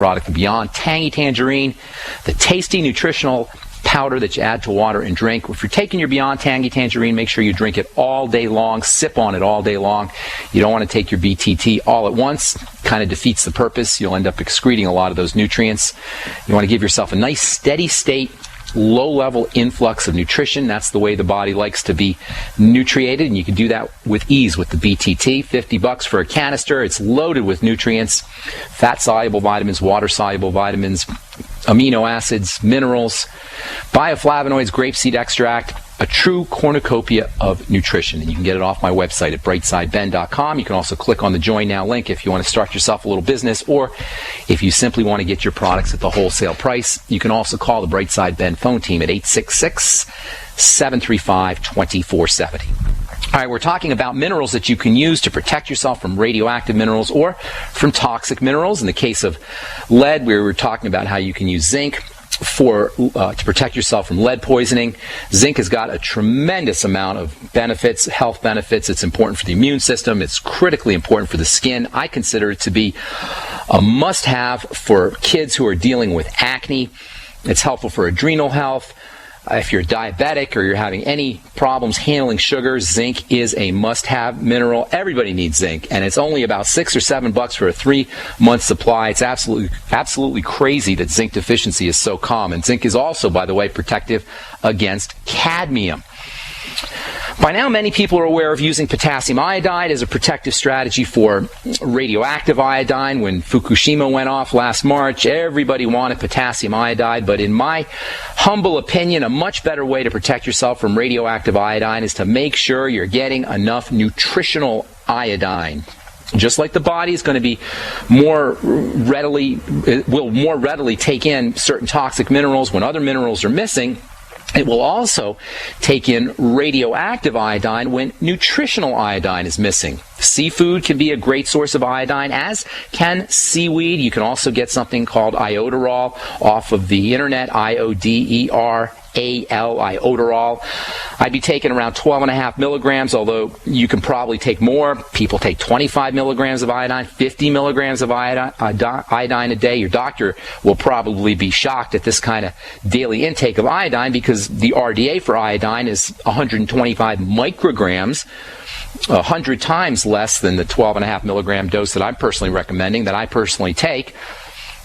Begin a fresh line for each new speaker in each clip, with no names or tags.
product, the Beyond Tangy Tangerine, the tasty nutritional powder that you add to water and drink. If you're taking your Beyond Tangy Tangerine, make sure you drink it all day long, sip on it all day long. You don't want to take your BTT all at once. Kind of defeats the purpose. You'll end up excreting a lot of those nutrients. You want to give yourself a nice steady state, low-level influx of nutrition. That's the way the body likes to be nutriated, and you can do that with ease with the BTT. $50 for a canister. It's loaded with nutrients, fat-soluble vitamins, water-soluble vitamins, amino acids, minerals, bioflavonoids, grapeseed extract, a true cornucopia of nutrition. And you can get it off my website at brightsideben.com. You can also click on the Join Now link if you want to start yourself a little business, or if you simply want to get your products at the wholesale price. You can also call the Brightside Ben phone team at 866-735-2470. All right, we're talking about minerals that you can use to protect yourself from radioactive minerals or from toxic minerals. In the case of lead, we were talking about how you can use zinc to protect yourself from lead poisoning. Zinc has got a tremendous amount of benefits, health benefits. It's important for the immune system. It's critically important for the skin. I consider it to be a must-have for kids who are dealing with acne. It's helpful for adrenal health. If you're diabetic or you're having any problems handling sugar, zinc is a must-have mineral. Everybody needs zinc, and it's only about $6 or $7 for a 3-month supply. It's absolutely crazy that zinc deficiency is so common. Zinc is also, by the way, protective against cadmium. By now, many people are aware of using potassium iodide as a protective strategy for radioactive iodine. When Fukushima went off last March, everybody wanted potassium iodide, but in my humble opinion, a much better way to protect yourself from radioactive iodine is to make sure you're getting enough nutritional iodine. Just like the body is going to be more readily take in certain toxic minerals when other minerals are missing, it will also take in radioactive iodine when nutritional iodine is missing. Seafood can be a great source of iodine, as can seaweed. You can also get something called iodoral off of the internet, IODERAL, iodoral. I'd be taking around 12.5 milligrams, although you can probably take more. People take 25 milligrams of iodine, 50 milligrams of iodine a day. Your doctor will probably be shocked at this kind of daily intake of iodine, because the RDA for iodine is 125 micrograms, 100 times less than the 12.5 milligram dose that I'm personally recommending, that I personally take.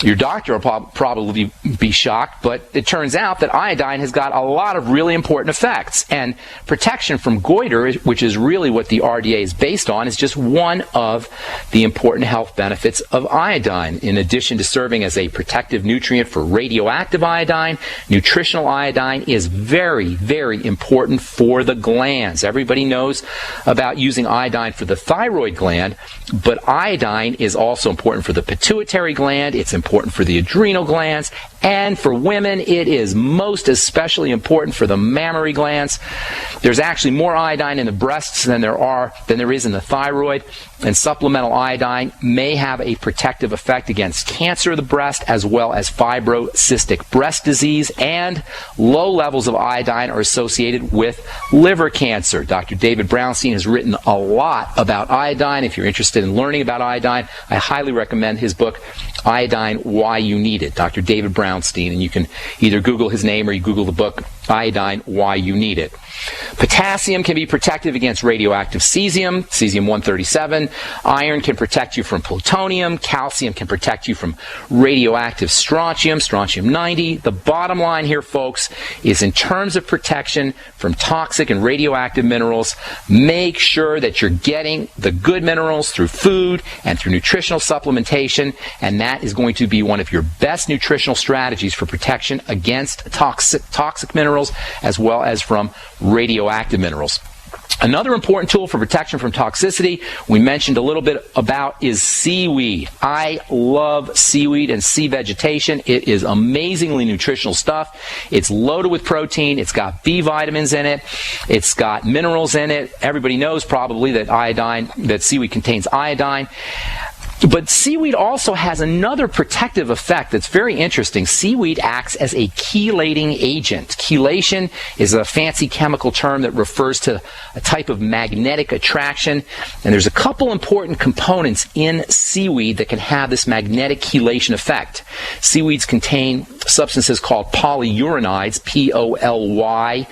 Your doctor will probably be shocked, but it turns out that iodine has got a lot of really important effects. And protection from goiter, which is really what the RDA is based on, is just one of the important health benefits of iodine. In addition to serving as a protective nutrient for radioactive iodine, nutritional iodine is very, very important for the glands. Everybody knows about using iodine for the thyroid gland, but iodine is also important for the pituitary gland. It's important for the adrenal glands, and for women it is most especially important for the mammary glands. There's actually more iodine in the breasts than there is in the thyroid, and supplemental iodine may have a protective effect against cancer of the breast, as well as fibrocystic breast disease, and low levels of iodine are associated with liver cancer. Dr. David Brownstein has written a lot about iodine. If you're interested in learning about iodine, I highly recommend his book, Iodine, Why You Need It, Dr. David Brownstein, and you can either Google his name or you Google the book, Iodine, Why You Need It. Potassium can be protective against radioactive cesium, cesium-137. Iron can protect you from plutonium. Calcium can protect you from radioactive strontium, strontium-90. The bottom line here, folks, is in terms of protection from toxic and radioactive minerals, make sure that you're getting the good minerals through food and through nutritional supplementation, and that is going to be one of your best nutritional strategies for protection against toxic minerals, as well as from radioactive minerals. Another important tool for protection from toxicity we mentioned a little bit about is seaweed. I love seaweed and sea vegetation. It is amazingly nutritional stuff. It's loaded with protein. It's got B vitamins in it. It's got minerals in it. Everybody knows probably that seaweed contains iodine. But seaweed also has another protective effect that's very interesting. Seaweed acts as a chelating agent. Chelation is a fancy chemical term that refers to a type of magnetic attraction. And there's a couple important components in seaweed that can have this magnetic chelation effect. Seaweeds contain substances called polyuronides, polyuronides,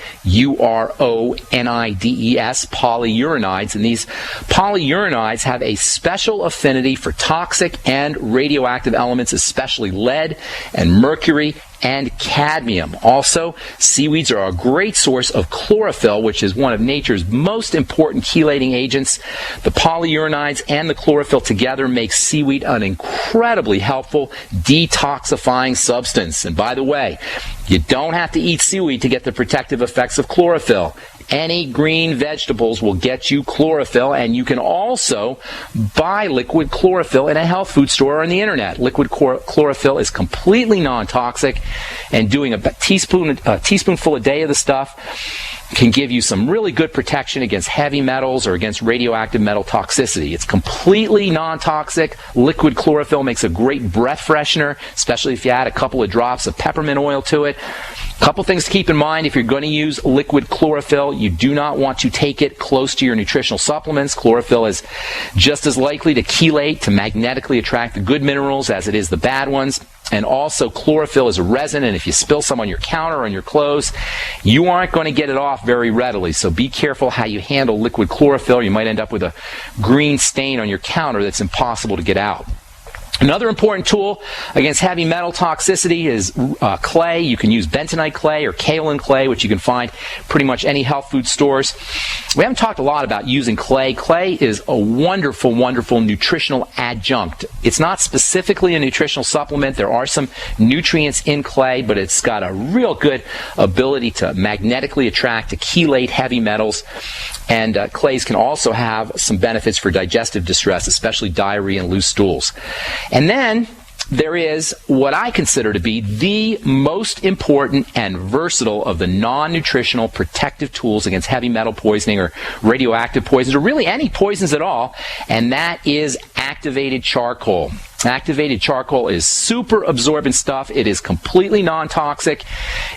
polyuronides. And these polyuronides have a special affinity for toxic and radioactive elements, especially lead and mercury and cadmium. Also, seaweeds are a great source of chlorophyll, which is one of nature's most important chelating agents. The polyuronides and the chlorophyll together make seaweed an incredibly helpful detoxifying substance. And by the way, you don't have to eat seaweed to get the protective effects of chlorophyll. Any green vegetables will get you chlorophyll, and you can also buy liquid chlorophyll in a health food store or on the internet. Liquid chlorophyll is completely non-toxic, and doing a teaspoonful a day of the stuff can give you some really good protection against heavy metals or against radioactive metal toxicity. It's completely non-toxic. Liquid chlorophyll makes a great breath freshener, especially if you add a couple of drops of peppermint oil to it. A couple things to keep in mind if you're going to use liquid chlorophyll. You do not want to take it close to your nutritional supplements. Chlorophyll is just as likely to chelate, to magnetically attract the good minerals as it is the bad ones. And also, chlorophyll is a resin, and if you spill some on your counter or on your clothes, you aren't going to get it off very readily. So be careful how you handle liquid chlorophyll. You might end up with a green stain on your counter that's impossible to get out. Another important tool against heavy metal toxicity is clay. You can use bentonite clay or kaolin clay, which you can find pretty much any health food stores. We haven't talked a lot about using clay. Clay is a wonderful, wonderful nutritional adjunct. It's not specifically a nutritional supplement. There are some nutrients in clay, but it's got a real good ability to magnetically attract, to chelate heavy metals. And clays can also have some benefits for digestive distress, especially diarrhea and loose stools. And then there is what I consider to be the most important and versatile of the non-nutritional protective tools against heavy metal poisoning or radioactive poisons, or really any poisons at all, and that is activated charcoal. Activated charcoal is super absorbent stuff. It is completely non-toxic.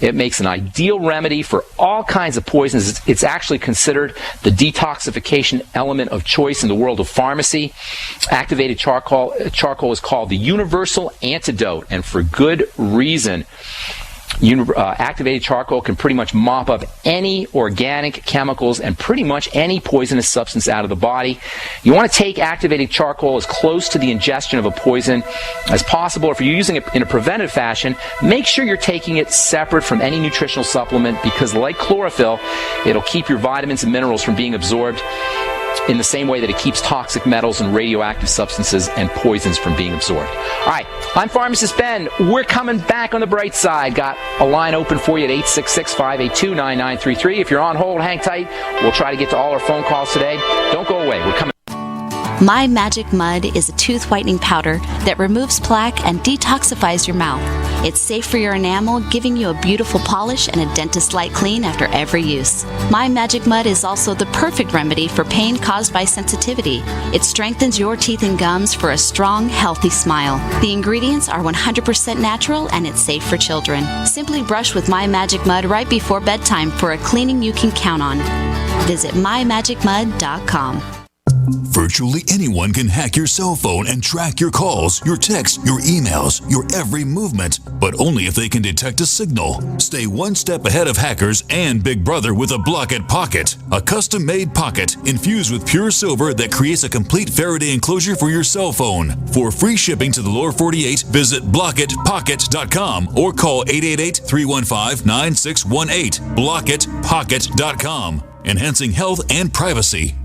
It makes an ideal remedy for all kinds of poisons. It's actually considered the detoxification element of choice in the world of pharmacy. Activated charcoal is called the universal antidote, and for good reason. Activated charcoal can pretty much mop up any organic chemicals and pretty much any poisonous substance out of the body. You want to take activated charcoal as close to the ingestion of a poison as possible. If you're using it in a preventive fashion, make sure you're taking it separate from any nutritional supplement, because like chlorophyll, it'll keep your vitamins and minerals from being absorbed in the same way that it keeps toxic metals and radioactive substances and poisons from being absorbed. All right, I'm Pharmacist Ben. We're coming back on the bright side. Got a line open for you at 866-582-9933. If you're on hold, hang tight. We'll try to get to all our phone calls today. Don't go away. We're coming.
My Magic Mud is a tooth whitening powder that removes plaque and detoxifies your mouth. It's safe for your enamel, giving you a beautiful polish and a dentist-like clean after every use. My Magic Mud is also the perfect remedy for pain caused by sensitivity. It strengthens your teeth and gums for a strong, healthy smile. The ingredients are 100% natural, and it's safe for children. Simply brush with My Magic Mud right before bedtime for a cleaning you can count on. Visit mymagicmud.com.
Virtually anyone can hack your cell phone and track your calls, your texts, your emails, your every movement, but only if they can detect a signal. Stay one step ahead of hackers and Big Brother with a Block-It Pocket, a custom-made pocket infused with pure silver that creates a complete Faraday enclosure for your cell phone. For free shipping to the lower 48, visit blockitpocket.com or call 888-315-9618. blockitpocket.com, enhancing health and privacy.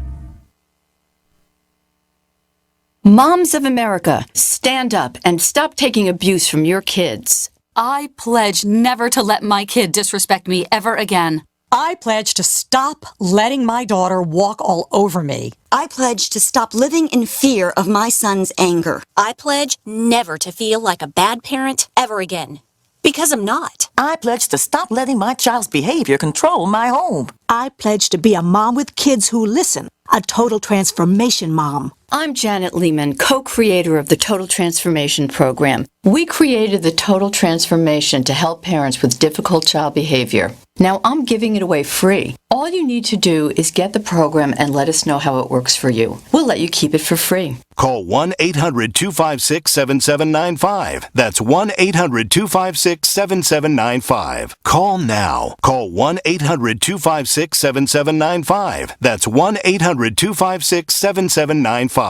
Moms of America, stand up and stop taking abuse from your kids.
I pledge never to let my kid disrespect me ever again.
I pledge to stop letting my daughter walk all over me.
I pledge to stop living in fear of my son's anger.
I pledge never to feel like a bad parent ever again. Because I'm not.
I pledge to stop letting my child's behavior control my home.
I pledge to be a mom with kids who listen.
a total transformation mom.
I'm Janet Lehman, co-creator of the Total Transformation Program. We created the Total Transformation to help parents with difficult child behavior. Now I'm giving it away free. All you need to do is get the program and let us know how it works for you. We'll let you keep it for free.
Call 1-800-256-7795. That's 1-800-256-7795. Call now. Call 1-800-256-7795. That's 1-800-256-7795.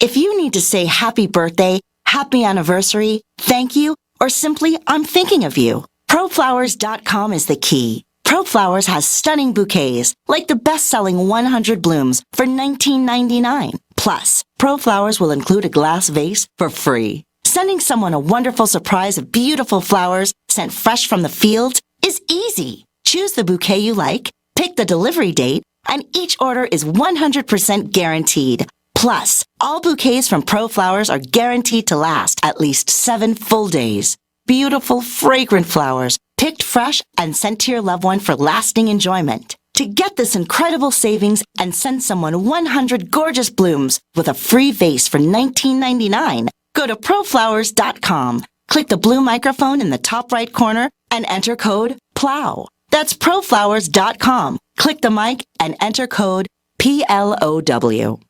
If you need to say happy birthday, happy anniversary, thank you, or simply I'm thinking of you, ProFlowers.com is the key. ProFlowers has stunning bouquets, like the best-selling 100 blooms for $19.99. Plus, ProFlowers will include a glass vase for free. Sending someone a wonderful surprise of beautiful flowers sent fresh from the fields is easy. Choose the bouquet you like, pick the delivery date, and each order is 100% guaranteed. Plus, all bouquets from ProFlowers are guaranteed to last at least 7 full days. Beautiful, fragrant flowers, picked fresh and sent to your loved one for lasting enjoyment. To get this incredible savings and send someone 100 gorgeous blooms with a free vase for $19.99, go to ProFlowers.com, click the blue microphone in the top right corner, and enter code PLOW. That's ProFlowers.com. Click the mic and enter code PLOW.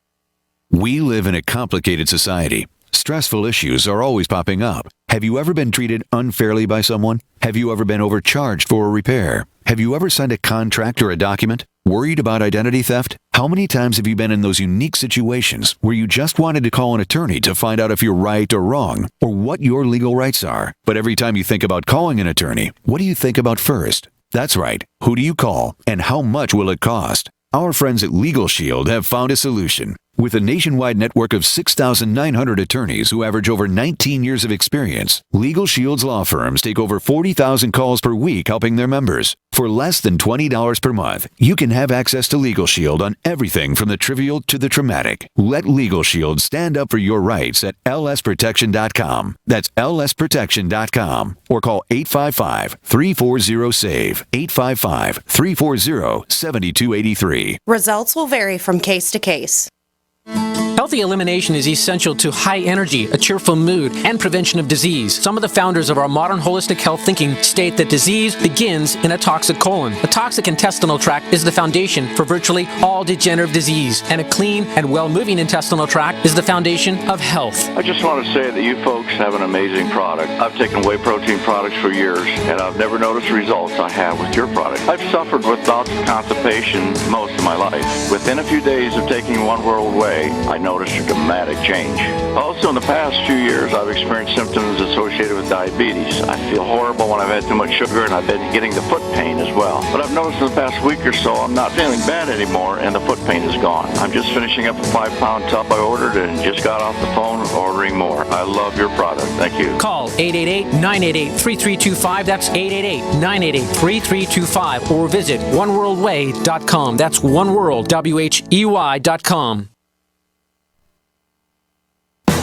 We live in a complicated society. Stressful issues are always popping up. Have you ever been treated unfairly by someone? Have you ever been overcharged for a repair? Have you ever signed a contract or a document? Worried about identity theft? How many times have you been in those unique situations where you just wanted to call an attorney to find out if you're right or wrong, or what your legal rights are? But every time you think about calling an attorney, what do you think about first? That's right. Who do you call, and how much will it cost? Our friends at Legal Shield have found a solution. With a nationwide network of 6,900 attorneys who average over 19 years of experience, Legal Shield's law firms take over 40,000 calls per week helping their members. For less than $20 per month, you can have access to Legal Shield on everything from the trivial to the traumatic. Let Legal Shield stand up for your rights at lsprotection.com. That's lsprotection.com. Or call 855-340-SAVE, 855-340-7283.
Results will vary from case to case.
Healthy elimination is essential to high energy, a cheerful mood, and prevention of disease. Some of the founders of our modern holistic health thinking state that disease begins in a toxic colon. A toxic intestinal tract is the foundation for virtually all degenerative disease, and a clean and well-moving intestinal tract is the foundation of health.
I just want to say that you folks have an amazing product. I've taken whey protein products for years, and I've never noticed the results I have with your product. I've suffered with bouts of constipation most of my life. Within a few days of taking One World Whey, I noticed a dramatic change. Also, in the past few years, I've experienced symptoms associated with diabetes. I feel horrible when I've had too much sugar, and I've been getting the foot pain as well. But I've noticed in the past week or so, I'm not feeling bad anymore, and the foot pain is gone. I'm just finishing up a 5-pound tub I ordered and just got off the phone ordering more. I love your product. Thank you.
Call 888-988-3325. That's 888-988-3325. Or visit oneworldway.com. That's oneworld.com.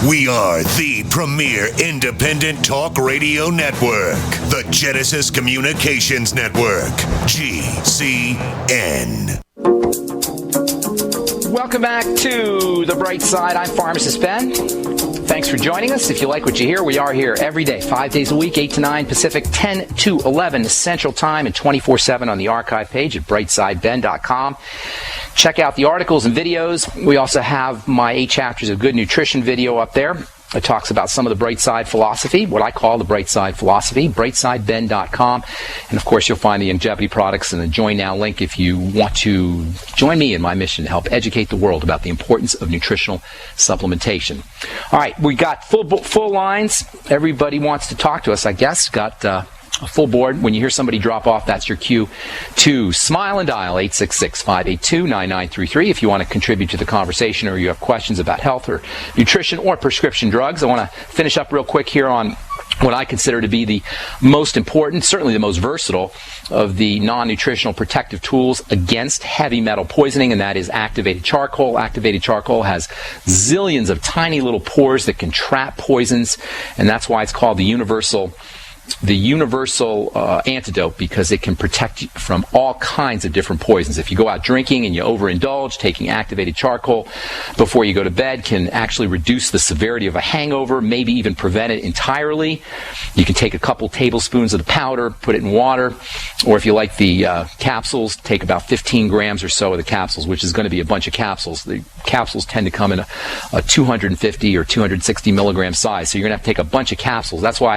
We are the premier independent talk radio network, the Genesis Communications Network, GCN.
Welcome back to The Bright Side. I'm Pharmacist Ben. Thanks for joining us. If you like what you hear, we are here every day, 5 days a week, 8 to 9 Pacific, 10 to 11 Central Time, and 24/7 on the archive page at brightsideben.com. Check out the articles and videos. We also have my 8 chapters of good nutrition video up there. It talks about some of the Bright Side philosophy, what I call the Bright Side philosophy, brightsideben.com. And of course, you'll find the longevity products and the Join Now link if you want to join me in my mission to help educate the world about the importance of nutritional supplementation. All right, we got full lines. Everybody wants to talk to us, I guess. Got a full board. When you hear somebody drop off, that's your cue to smile and dial 866-582-9933 if you want to contribute to the conversation or you have questions about health or nutrition or prescription drugs. I want to finish up real quick here on what I consider to be the most important, certainly the most versatile of the non-nutritional protective tools against heavy metal poisoning, and that is activated charcoal. Activated charcoal has zillions of tiny little pores that can trap poisons, and that's why it's called the universal the universal antidote because it can protect you from all kinds of different poisons. If you go out drinking and you overindulge, taking activated charcoal before you go to bed can actually reduce the severity of a hangover, maybe even prevent it entirely. You can take a couple tablespoons of the powder, put it in water, or if you like the capsules, take about 15 grams or so of the capsules, which is going to be a bunch of capsules. The capsules tend to come in a 250 or 260 milligram size, so you're going to have to take a bunch of capsules. That's why